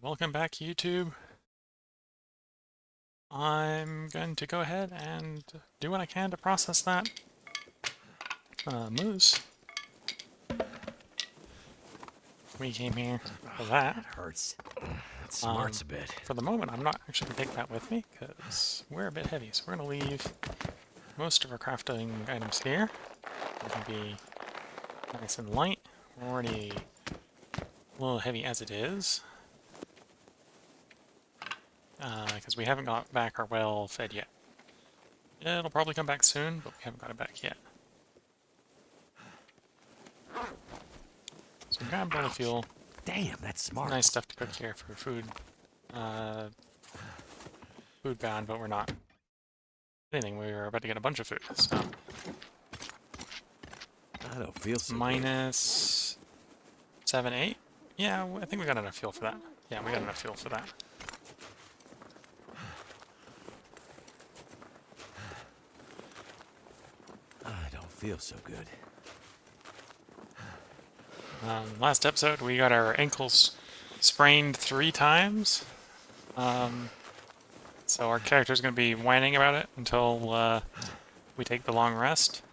Welcome back, YouTube. I'm going to go ahead and do what I can to process that moose. We came here for that. That hurts. That smarts a bit. For the moment, I'm not actually going to take that with me because we're a bit heavy. So we're going to leave most of our crafting items here. They're going to be nice and light. We're already a little heavy as it is. Because we haven't got back our well fed yet. It'll probably come back soon, but we haven't got it back yet. So we got a bowl of fuel. Damn, that's smart. Nice stuff to cook here for food. Food bound, but we're not anything. We're about to get a bunch of food, so. I don't feel so Minus 7, 8? Yeah, I think we got enough fuel for that. Yeah, we got enough fuel for that. I don't feel so good. Last episode, we got our ankles sprained 3 times. So our character's going to be whining about it until we take the long rest.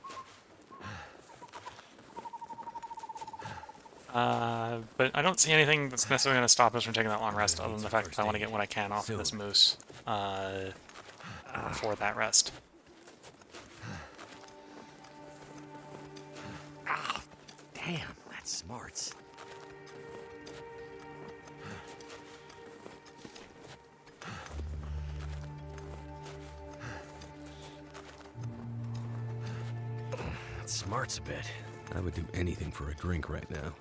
But I don't see anything that's necessarily going to stop us from taking that long rest, other than the fact that I want to get what I can off of this moose for that rest. Ah, damn, that smarts. That smarts a bit. I would do anything for a drink right now.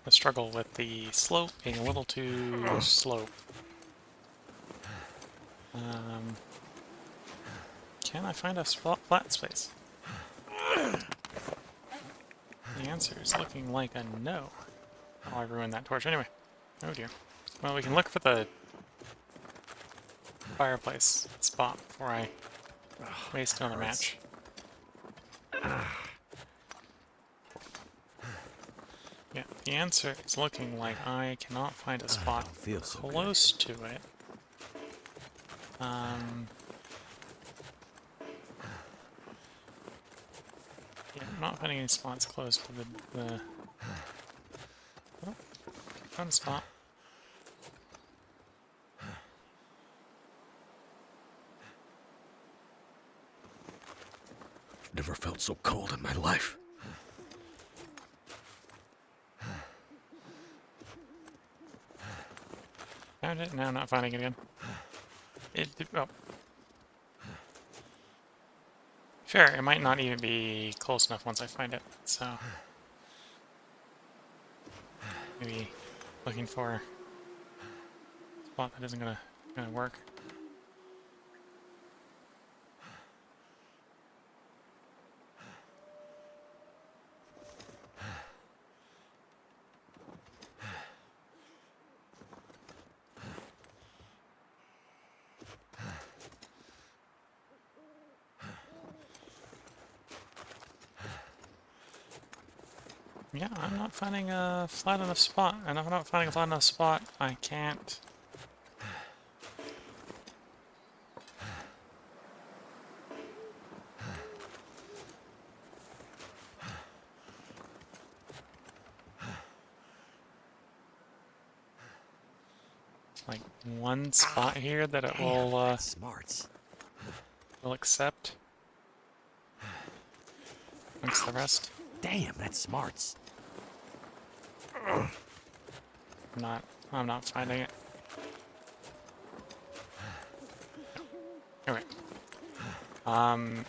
I struggle with the slope being a little too slow. Can I find a flat space? The answer is looking like a no. Oh, I ruined that torch anyway. Oh dear. Well, we can look for the fireplace spot before I waste another match. Yeah, the answer is looking like I cannot find a spot close to it. Yeah, I'm not finding any spots close to the oh, found a spot. Never felt so cold in my life. Found it, now not finding it again. Oh. Fair, it might not even be close enough once I find it, so. Maybe looking for a spot that isn't gonna work. Yeah, I'm not finding a flat enough spot, and if I'm not finding a flat enough spot, I can't. Like one spot here that it will accept amongst the rest. Damn, that smarts. I'm not finding it. Okay.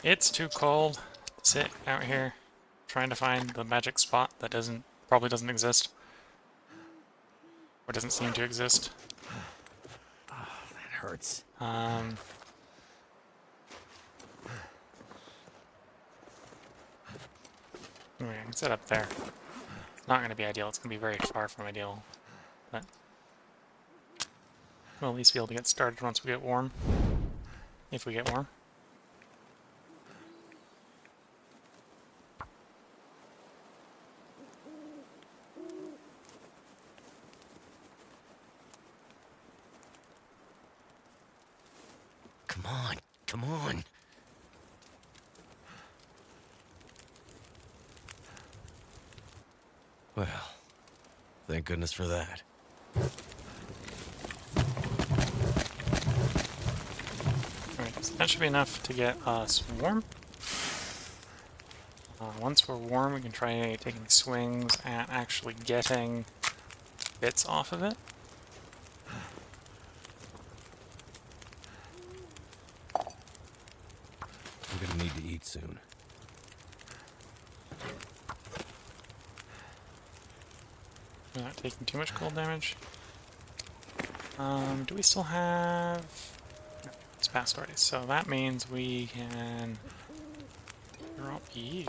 It's too cold to sit out here trying to find the magic spot that probably doesn't exist. Or doesn't seem to exist. Oh, that hurts. Anyway, I can set up there. It's not going to be ideal. It's going to be very far from ideal. But We'll at least be able to get started once we get warm. If we get warm. Come on, come on. Well, thank goodness for that. Alright, so that should be enough to get us warm. Once we're warm, we can try taking swings at actually getting bits off of it. I'm gonna need to eat soon. We're not taking too much cold damage. Do we still have... No, it's passed already, so that means we can drop you.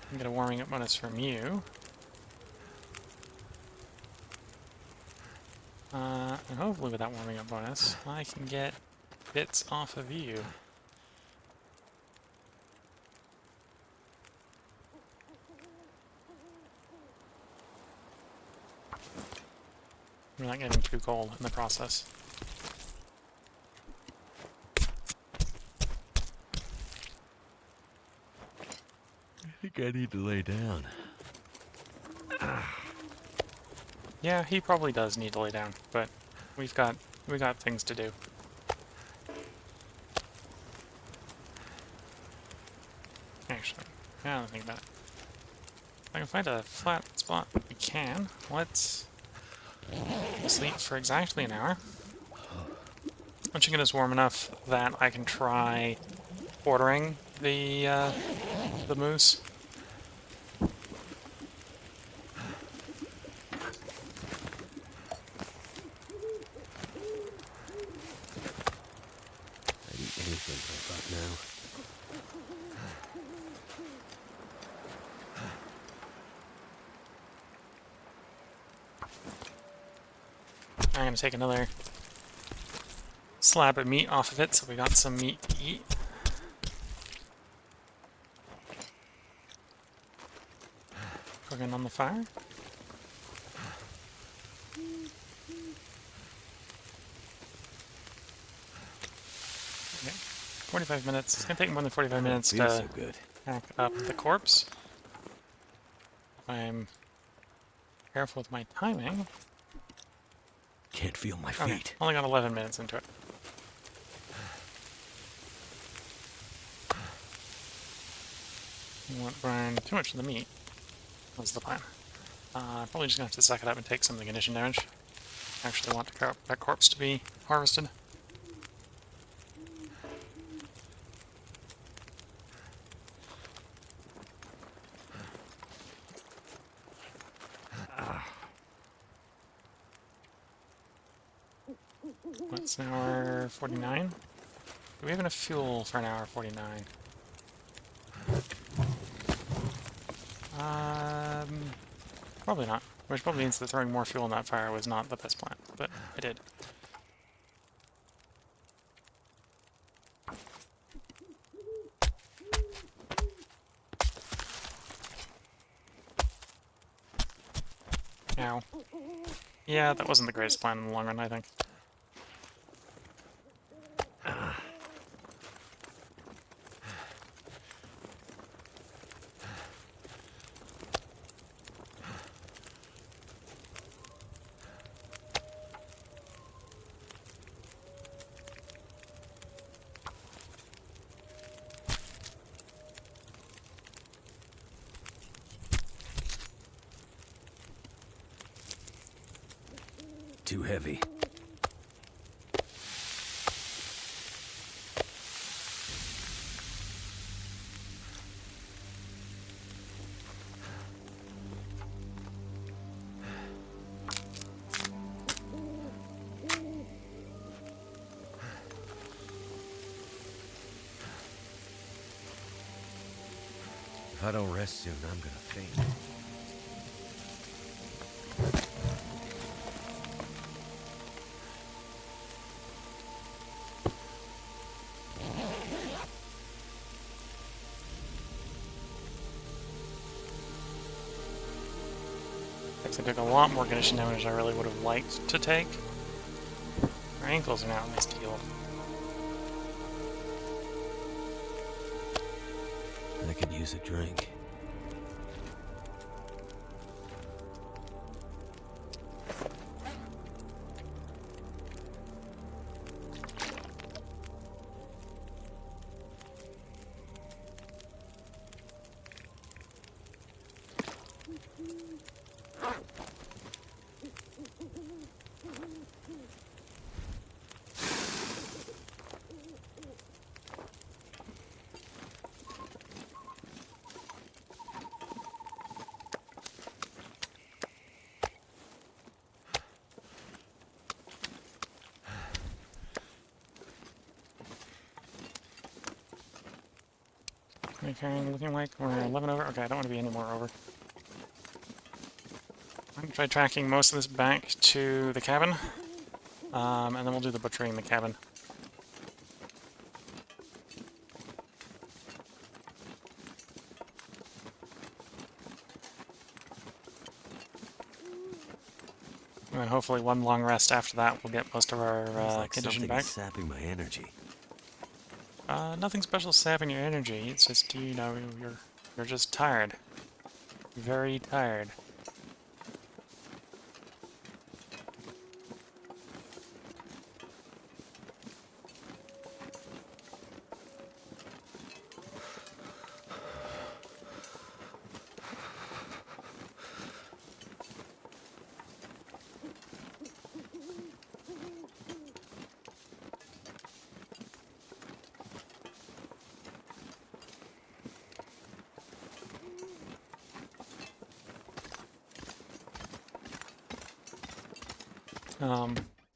And get a warming up bonus from you. And hopefully with that warming up bonus, I can get bits off of you. We're not getting too cold in the process. I think I need to lay down. Yeah, he probably does need to lay down, but we got things to do. Actually, now that I think about it. If I can find a flat spot, we can. Let's sleep for exactly an hour. Once chicken is warm enough that I can try ordering the moose. I'd eat anything right now. I'm gonna take another slab of meat off of it, so we got some meat to eat. Cooking on the fire. Okay, 45 minutes. It's gonna take more than 45 minutes Feels to so good. hack up the corpse. If I'm careful with my timing. Can't feel my Okay, feet. only got 11 minutes into it. You won't burn too much of the meat, was the plan. Probably just gonna have to suck it up and take some of the condition damage. I actually want that corpse to be harvested. What's an hour 49? Do we have enough fuel for an hour 49? Probably not. Which probably means that throwing more fuel in that fire was not the best plan, but I did. Ow. Yeah, that wasn't the greatest plan in the long run, I think. Too heavy. If I don't rest soon, I'm gonna faint. So I took a lot more condition damage than I really would have liked to take. Our ankles are now at least healed. I could use a drink. Okay, looking like we're 11 over. Okay, I don't want to be any more over. I'm going to try tracking most of this back to the cabin, and then we'll do the butchering in the cabin. And then hopefully one long rest after that will get most of our Like condition something back. is sapping my energy. Nothing special sapping your energy. It's just, you know, you're just tired. Very tired.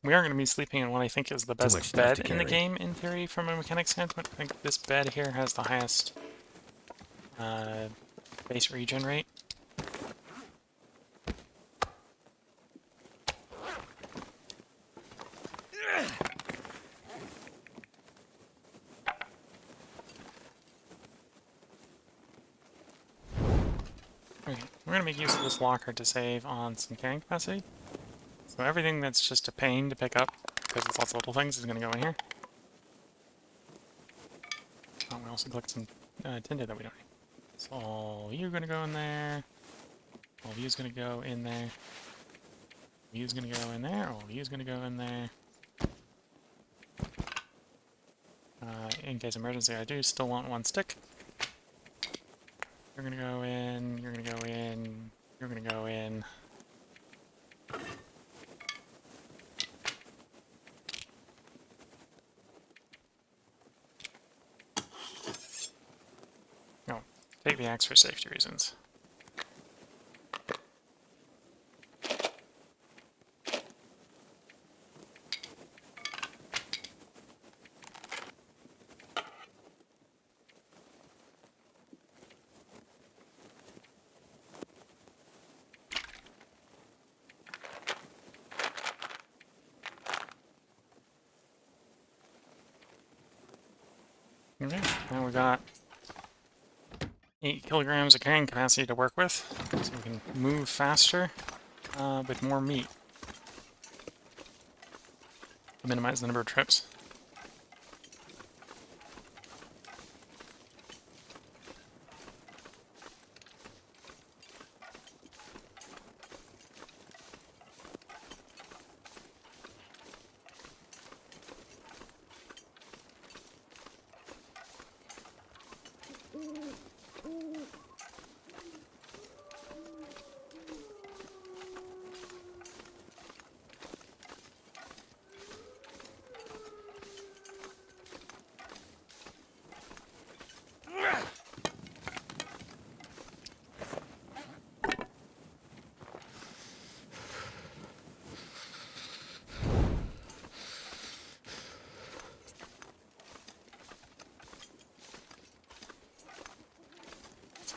We are going to be sleeping in what I think is the Too much best stuff to bed in the carry. game, in theory, from a mechanics standpoint. I think this bed here has the highest base regen rate. Okay, we're going to make use of this locker to save on some carrying capacity. So everything that's just a pain to pick up, because it's lots of little things, is going to go in here. Oh, we also collect some tinder that we don't need. So all you are going to go in there. All of you is going to go in there. All of you is going to go in there. All of you is going to go in there. In case of emergency, I do still want one stick. You're going to go in. You're going to go in. You're going to go in. No, take the axe for safety reasons. Okay, now we got 8 kilograms of carrying capacity to work with, so we can move faster with more meat. Minimize the number of trips.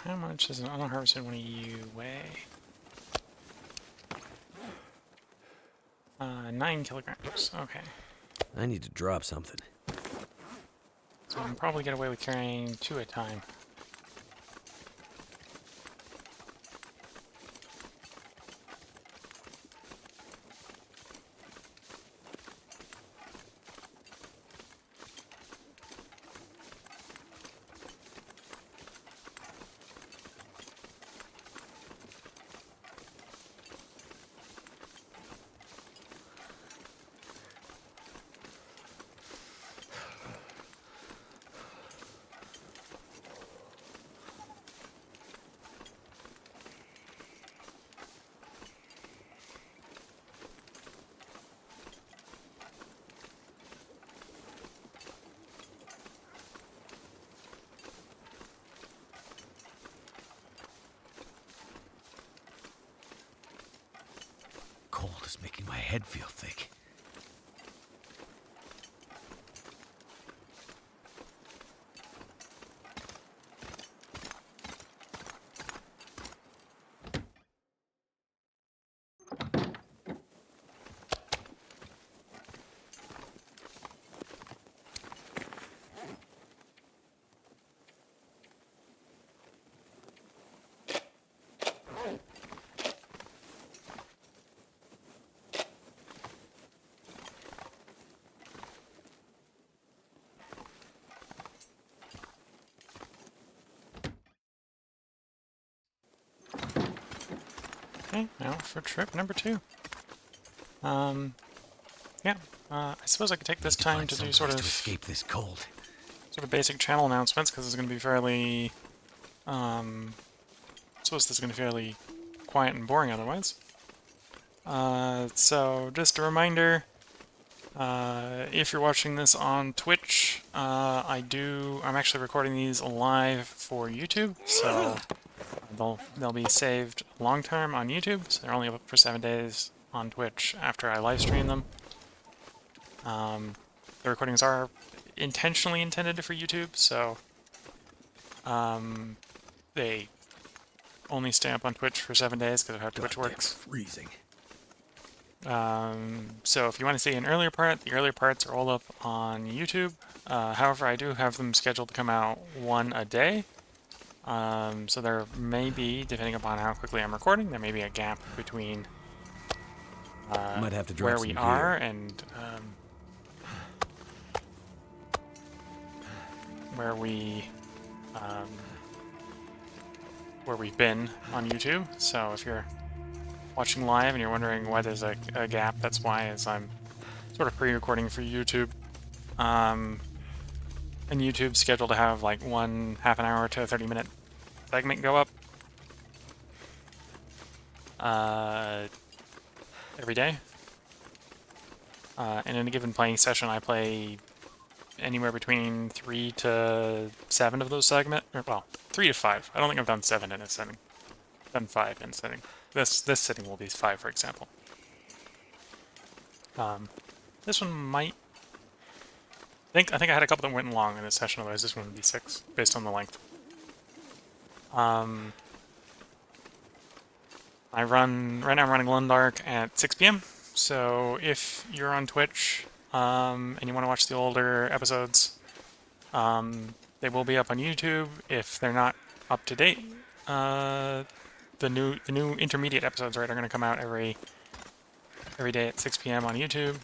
How much does an unharvested one of you weigh? 9 kilograms. Okay. I need to drop something. So I can probably get away with carrying 2 at a time. just making my head feel thick. Okay, now for trip number 2. Yeah, I suppose I could take this time to do sort to escape this cold. basic channel announcements, because it's going to be fairly, I suppose this is going to be fairly quiet and boring otherwise. So just a reminder, if you're watching this on Twitch, I'm actually recording these live for YouTube, so they'll be saved long term on YouTube, so they're only up for 7 days on Twitch after I live stream them. The recordings are intentionally intended for YouTube, so they only stay up on Twitch for 7 days because of how Twitch works. Freezing. So if you want to see an earlier part, the earlier parts are all up on YouTube. However, I do have them scheduled to come out one a day. So there may be, depending upon how quickly I'm recording, there may be a gap between Might have to drop where some we gear. are and where we've been on YouTube. So if you're watching live and you're wondering why there's a gap, that's why, as I'm sort of pre-recording for YouTube. And YouTube's scheduled to have like one half an hour to a 30-minute segment go up every day. And in a given playing session, I play anywhere between 3 to 7 of those segments. Well, 3 to 5. I don't think I've done 7 in a setting. I've done 5 in a setting. This sitting will be 5, for example. This one might... I think I had a couple that went long in this session, otherwise this one would be 6, based on the length. Right now I'm running Lundark at 6 p.m. So if you're on Twitch and you want to watch the older episodes, they will be up on YouTube. If they're not up to date, the new intermediate episodes, right, are going to come out every day at 6 p.m. on YouTube.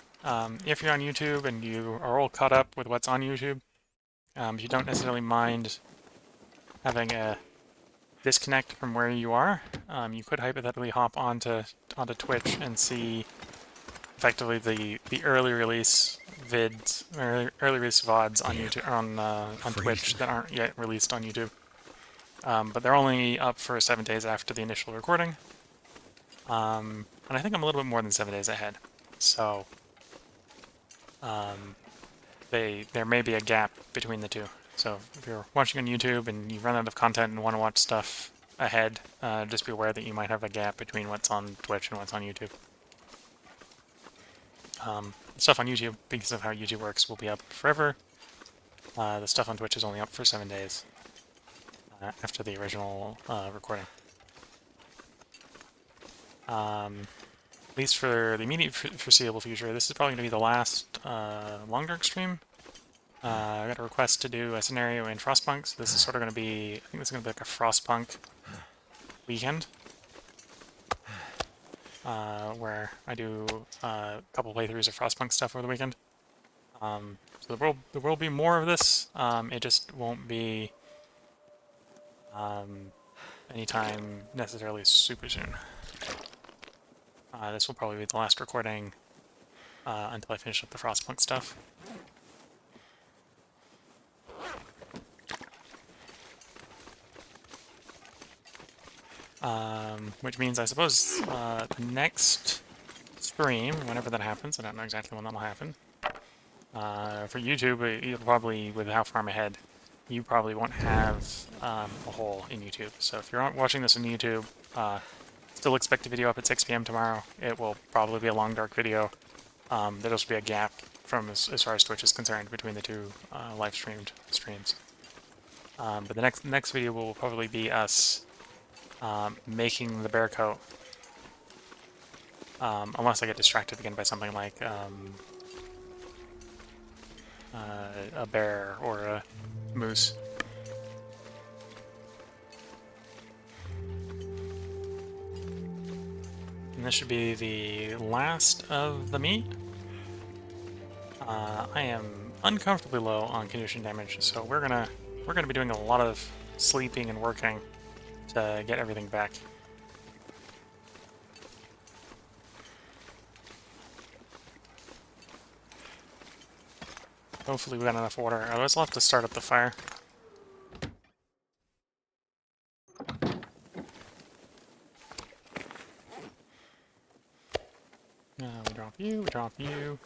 If you're on YouTube and you are all caught up with what's on YouTube, if you don't necessarily mind having a disconnect from where you are, you could hypothetically hop onto Twitch and see effectively the early release vids, or early release VODs on YouTube, on Twitch that aren't yet released on YouTube. But they're only up for 7 days after the initial recording. And I think I'm a little bit more than 7 days ahead. So there may be a gap between the two. So if you're watching on YouTube and you run out of content and want to watch stuff ahead, just be aware that you might have a gap between what's on Twitch and what's on YouTube. The stuff on YouTube, because of how YouTube works, will be up forever. The stuff on Twitch is only up for 7 days after the original recording. At least for the immediate foreseeable future, this is probably going to be the last Long Dark stream. I got a request to do a scenario in Frostpunk, so this is sort of going to be, I think this is going to be like a Frostpunk weekend, where I do a couple playthroughs of Frostpunk stuff over the weekend. So there will be more of this. It just won't be anytime necessarily super soon. This will probably be the last recording until I finish up the Frostpunk stuff. Which means I suppose the next stream, whenever that happens, I don't know exactly when that'll happen. For YouTube, you'll probably, with how far I'm ahead, you probably won't have a hole in YouTube. So if you're watching this on YouTube, still expect a video up at 6 p.m. tomorrow. It will probably be a long, dark video. There'll just be a gap from as far as Twitch is concerned between the two live streamed streams. But the next video will probably be us making the bear coat. Unless I get distracted again by something like a bear or a moose. And this should be the last of the meat. I am uncomfortably low on condition damage, so we're gonna be doing a lot of sleeping and working to get everything back. Hopefully we got enough water. Otherwise we'll have to start up the fire. We drop you, we drop you.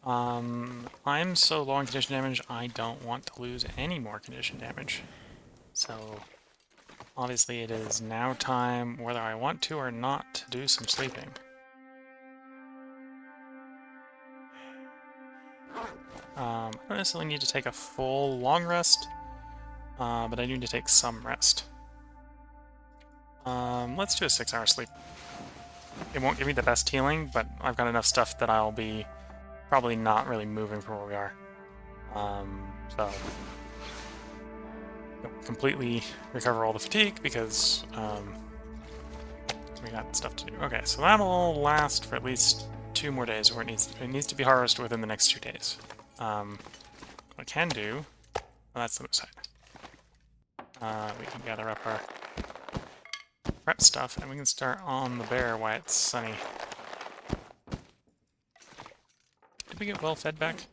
I'm so low on condition damage, I don't want to lose any more condition damage. So, obviously it is now time, whether I want to or not, to do some sleeping. I don't necessarily need to take a full long rest, but I need to take some rest. Let's do a 6-hour sleep. It won't give me the best healing, but I've got enough stuff that I'll be probably not really moving from where we are. So completely recover all the fatigue because we got stuff to do. Okay, so that'll last for at least 2 more days, where it needs to be harvested within the next 2 days. What I can do, well, that's the moose hide. We can gather up our prep stuff, and we can start on the bear while it's sunny. Did we get well fed back?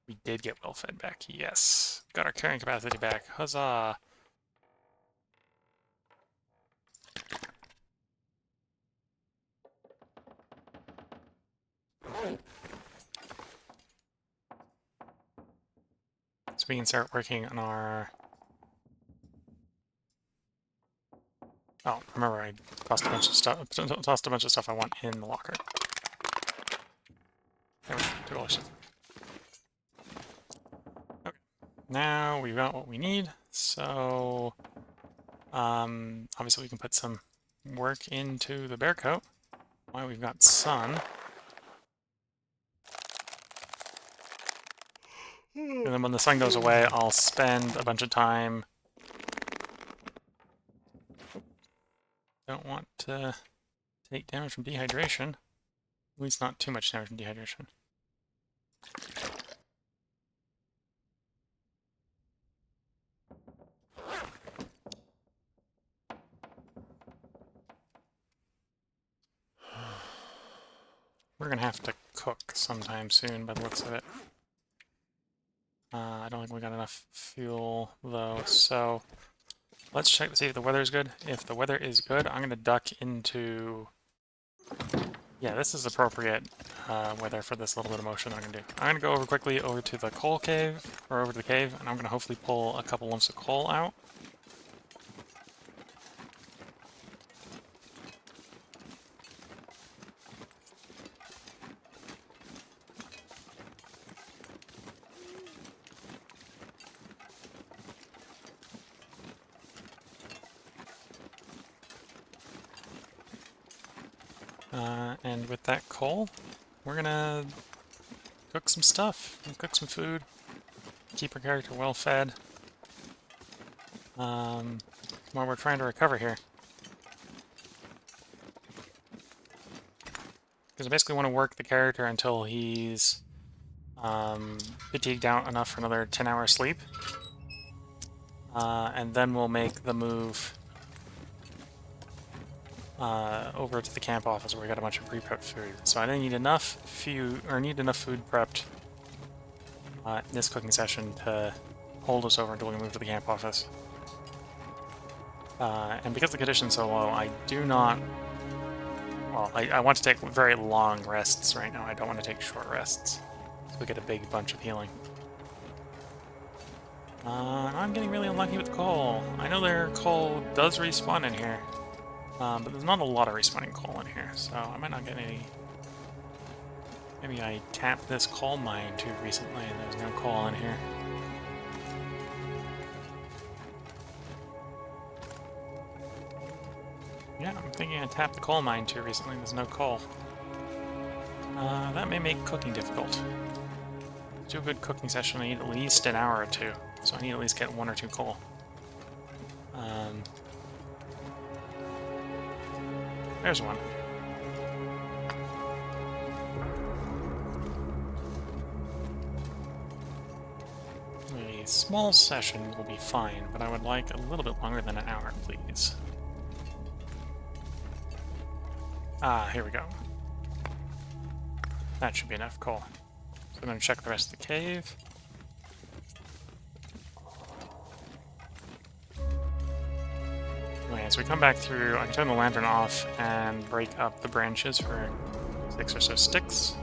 We did get well fed back, yes. Got our carrying capacity back, huzzah! So we can start working on our... Oh, remember I tossed a bunch of stuff I want in the locker. There we go, do all this stuff. Okay, now we've got what we need, so obviously we can put some work into the bear coat while we've got sun. And then when the sun goes away, I'll spend a bunch of time... Don't want to take damage from dehydration. At least not too much damage from dehydration. We're gonna have to cook sometime soon by the looks of it. I don't think we got enough fuel though, so let's check to see if the weather is good. If the weather is good, I'm gonna duck into... Yeah, this is appropriate weather for this little bit of motion I'm gonna do. I'm gonna go over quickly over to the coal cave, or over to the cave, and I'm gonna hopefully pull a couple lumps of coal out. And with that coal, we're gonna cook some stuff, and cook some food, keep our character well fed, while we're trying to recover here. Because I basically want to work the character until he's fatigued out enough for another 10-hour sleep, and then we'll make the move over to the camp office where we got a bunch of pre-prepped food. So I need enough food prepped in this cooking session to hold us over until we move to the camp office. And because the condition's so low, I do not... Well, I want to take very long rests right now. I don't want to take short rests. So we get a big bunch of healing. I'm getting really unlucky with coal. I know their coal does respawn in here. But there's not a lot of respawning coal in here, so I might not get any... Maybe I tapped this coal mine too recently and there's no coal in here. Yeah, I'm thinking I tapped the coal mine too recently, there's no coal. That may make cooking difficult. To do a good cooking session, I need at least an hour or two, so I need to at least get 1 or 2 coal. There's one. A small session will be fine, but I would like a little bit longer than an hour, please. Ah, here we go. That should be enough coal. So I'm going to check the rest of the cave. Anyway, as we come back through, I can turn the lantern off and break up the branches for 6 or so sticks.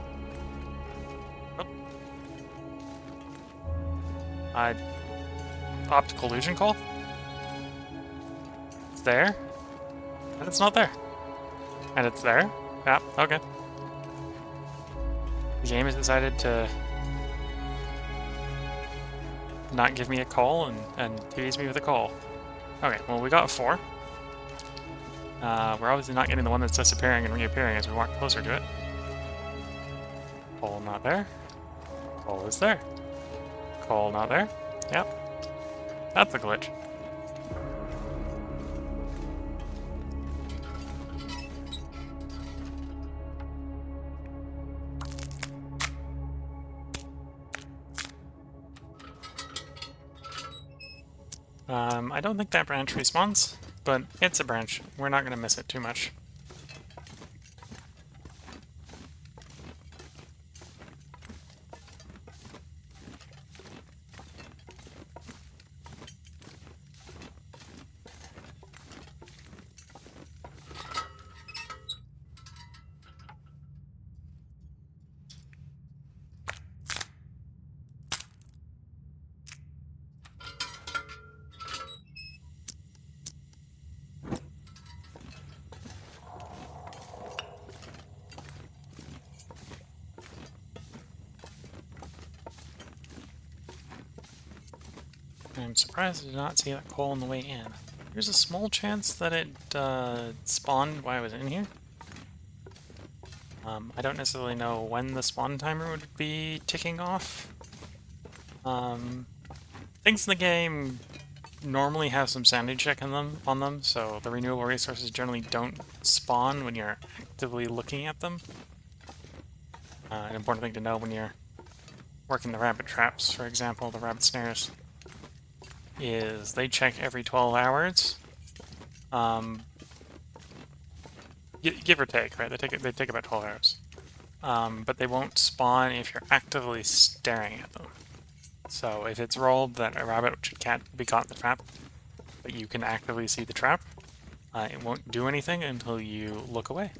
Oh. Optical illusion coal? It's there? And it's not there. And it's there? Yeah, okay. The game has decided to not give me a call and tease me with a call. Okay, well we got 4. We're obviously not getting the one that's disappearing and reappearing as we walk closer to it. Coal not there. Coal is there. Coal not there. Yep. That's a glitch. I don't think that branch respawns, but it's a branch. We're not going to miss it too much. I'm surprised I did not see that coal on the way in. There's a small chance that it spawned while I was in here. I don't necessarily know when the spawn timer would be ticking off. Things in the game normally have some sanity check on them, so the renewable resources generally don't spawn when you're actively looking at them. An important thing to know when you're working the rabbit traps, for example, the rabbit snares, is they check every 12 hours. Give or take, right? They take about 12 hours. But they won't spawn if you're actively staring at them. So if it's rolled that a rabbit can't be caught in the trap, but you can actively see the trap, it won't do anything until you look away.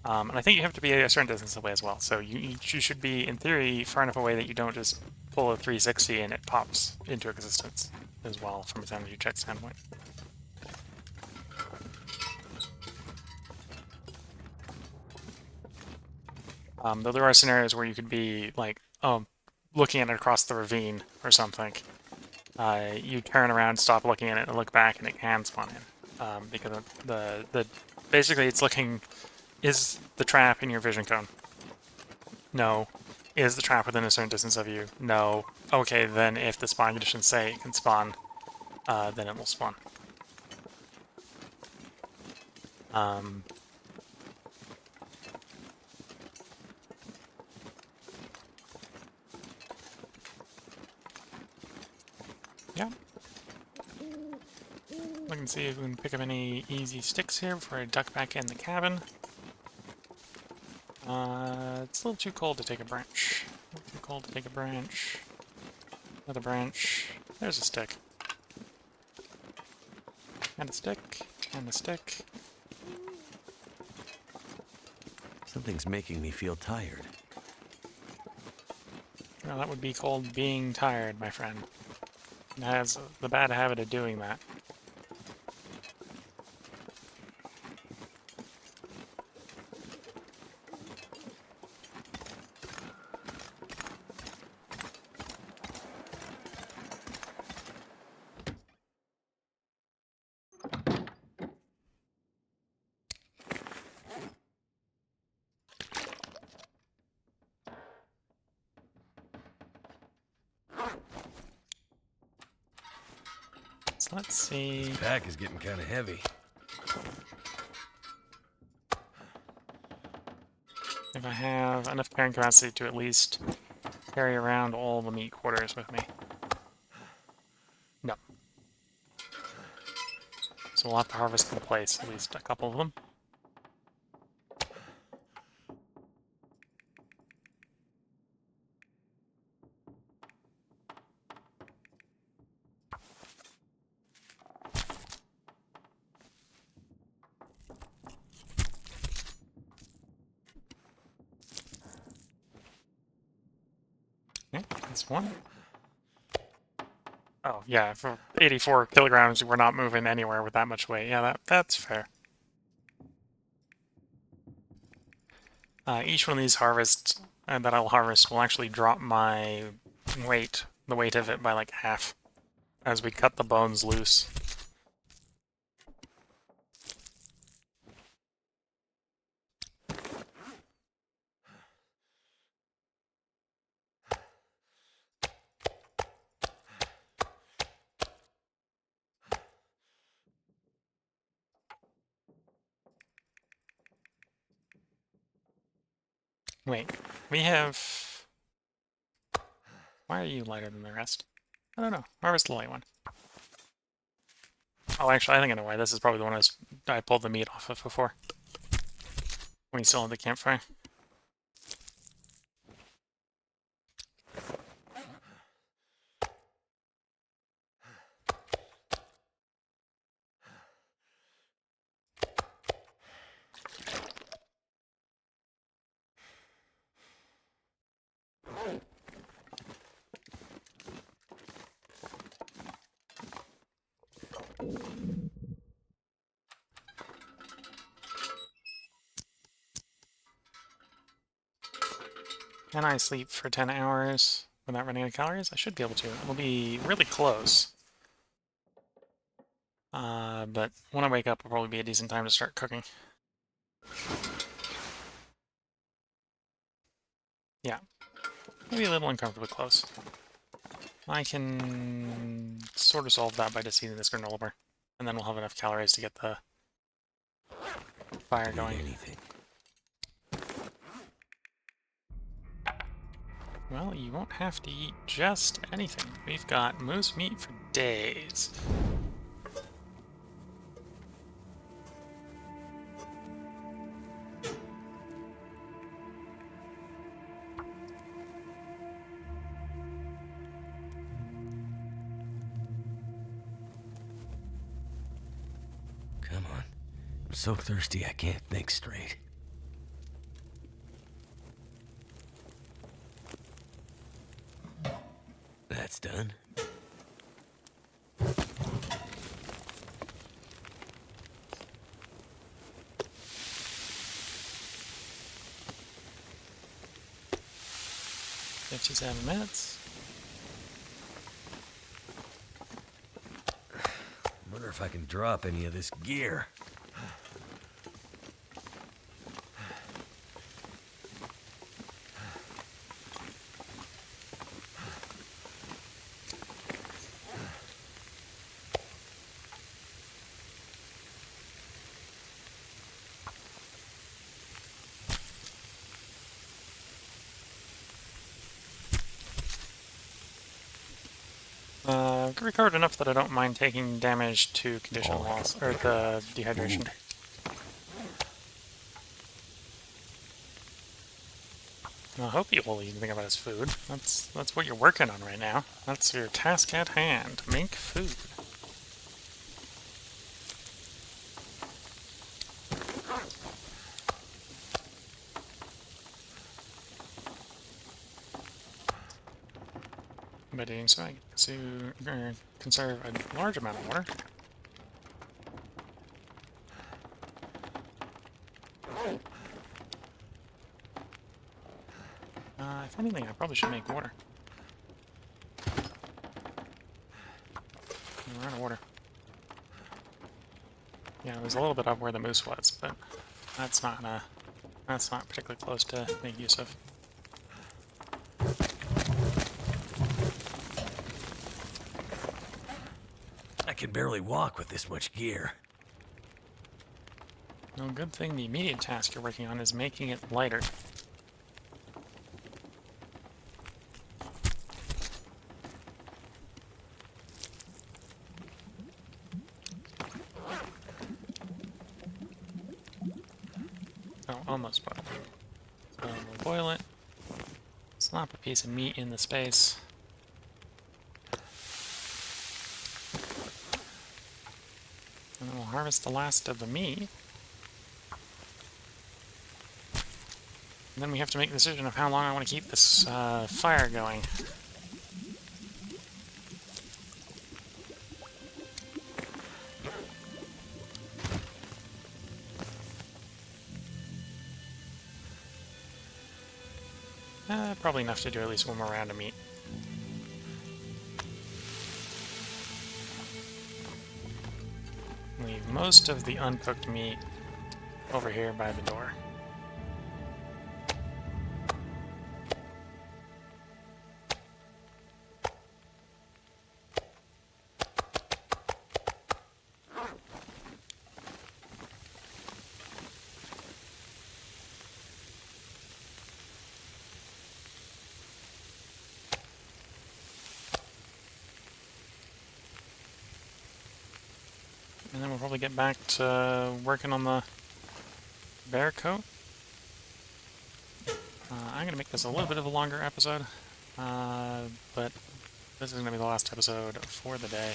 And I think you have to be a certain distance away as well. So you should be, in theory, far enough away that you don't just pull a 360 and it pops into existence as well from a sanity check standpoint. Though there are scenarios where you could be like, looking at it across the ravine or something. You turn around, stop looking at it, and look back, and it can spawn in. Because basically it's looking, is the trap in your vision cone? No. Is the trap within a certain distance of you? No. Okay, then if the spawn conditions say it can spawn, then it will spawn. Yeah. Look and see if we can pick up any easy sticks here before I duck back in the cabin. It's a little too cold to take a branch. A little too cold to take a branch. Another branch. There's a stick. And a stick. And a stick. Something's making me feel tired. Well, that would be called being tired, my friend. It has the bad habit of doing that. So let's see. Pack is getting kind of heavy. If I have enough carrying capacity to at least carry around all the meat quarters with me. No. So we'll have to harvest in place, at least a couple of them. Okay, that's one. Oh, yeah, for 84 kilograms, we're not moving anywhere with that much weight. Yeah, that's fair. Each one of these harvests that I'll harvest will actually drop my weight, the weight of it, by like half as we cut the bones loose. Wait, we have... Why are you lighter than the rest? I don't know. Harvest the light one. Oh, actually, I think I know why. This is probably the one I pulled the meat off of before. When you still had the campfire. Can I sleep for 10 hours without running out of calories? I should be able to. It'll be really close. But when I wake up, will probably be a decent time to start cooking. Yeah. Maybe a little uncomfortably close. I can sort of solve that by just eating this granola bar. And then we'll have enough calories to get the fire going. Anything. Well, you won't have to eat just anything. We've got moose meat for days. Come on. I'm so thirsty I can't think straight. That's done. $57. Wonder if I can drop any of this gear. Recovered enough that I don't mind taking damage to condition loss, or the dehydration. I hope you will eat anything about his food. That's what you're working on right now. That's your task at hand. Make food. By doing so, I get to conserve a large amount of water. If anything, I probably should make water. We're out of water. Yeah, it was a little bit up where the moose was, but that's not particularly close to make use of. can barely walk with this much gear. No, good thing the immediate task you're working on is making it lighter. Oh, almost boiled. So we'll boil it. Slap a piece of meat in the space. And then we'll harvest the last of the meat. And then we have to make the decision of how long I want to keep this fire going. Probably enough to do at least one more round of meat. Leave most of the uncooked meat over here by the door. And then we'll probably get back to working on the bear coat. I'm going to make this a little bit of a longer episode, but this is going to be the last episode for the day.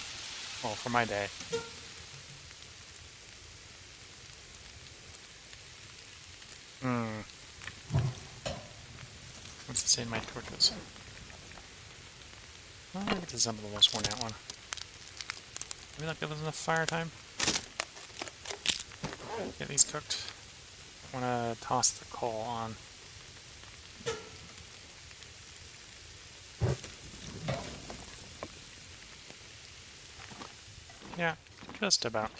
Well, for my day. What's it say in my torches? Well, I get to assemble the most worn out one. Maybe that gives us enough fire time. Get these cooked. I want to toss the coal on. Yeah, just about.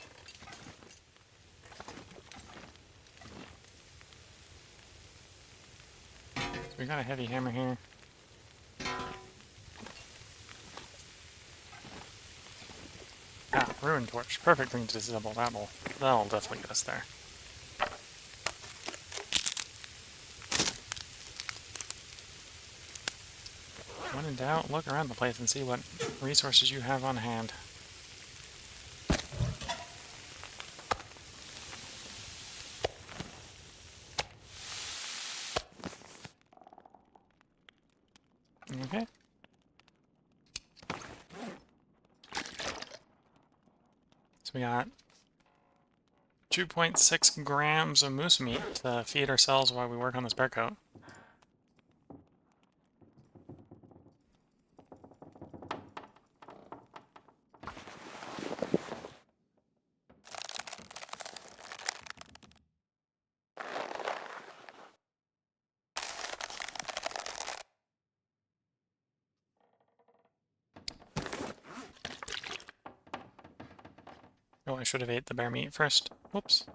So we got a heavy hammer here. Ah, ruined torch. Perfect thing to disassemble. That'll definitely get us there. When in doubt, look around the place and see what resources you have on hand. Okay. So we got 2.6 grams of moose meat to feed ourselves while we work on this bear coat. Oh, I should have ate the bear meat first. Whoops.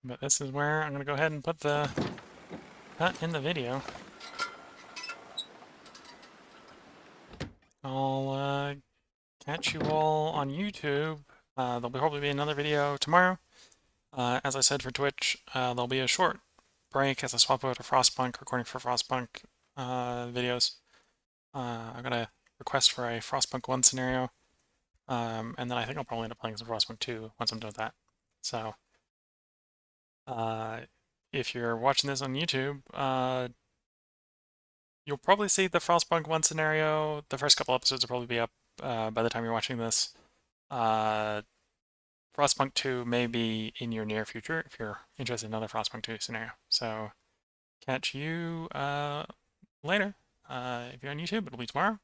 But this is where I'm going to go ahead and put the cut in the video. I'll catch you all on YouTube. There'll probably be another video tomorrow. As I said for Twitch, there'll be a short break as I swap over to Frostpunk, recording for Frostpunk videos. I've got a request for a Frostpunk 1 scenario, and then I think I'll probably end up playing some Frostpunk 2 once I'm done with that. So, if you're watching this on YouTube, you'll probably see the Frostpunk 1 scenario. The first couple episodes will probably be up by the time you're watching this. Frostpunk 2 may be in your near future if you're interested in another Frostpunk 2 scenario. So, catch you later. If you're on YouTube, it'll be tomorrow.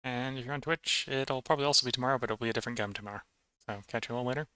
And if you're on Twitch, it'll probably also be tomorrow, but it'll be a different game tomorrow. So, catch you all later.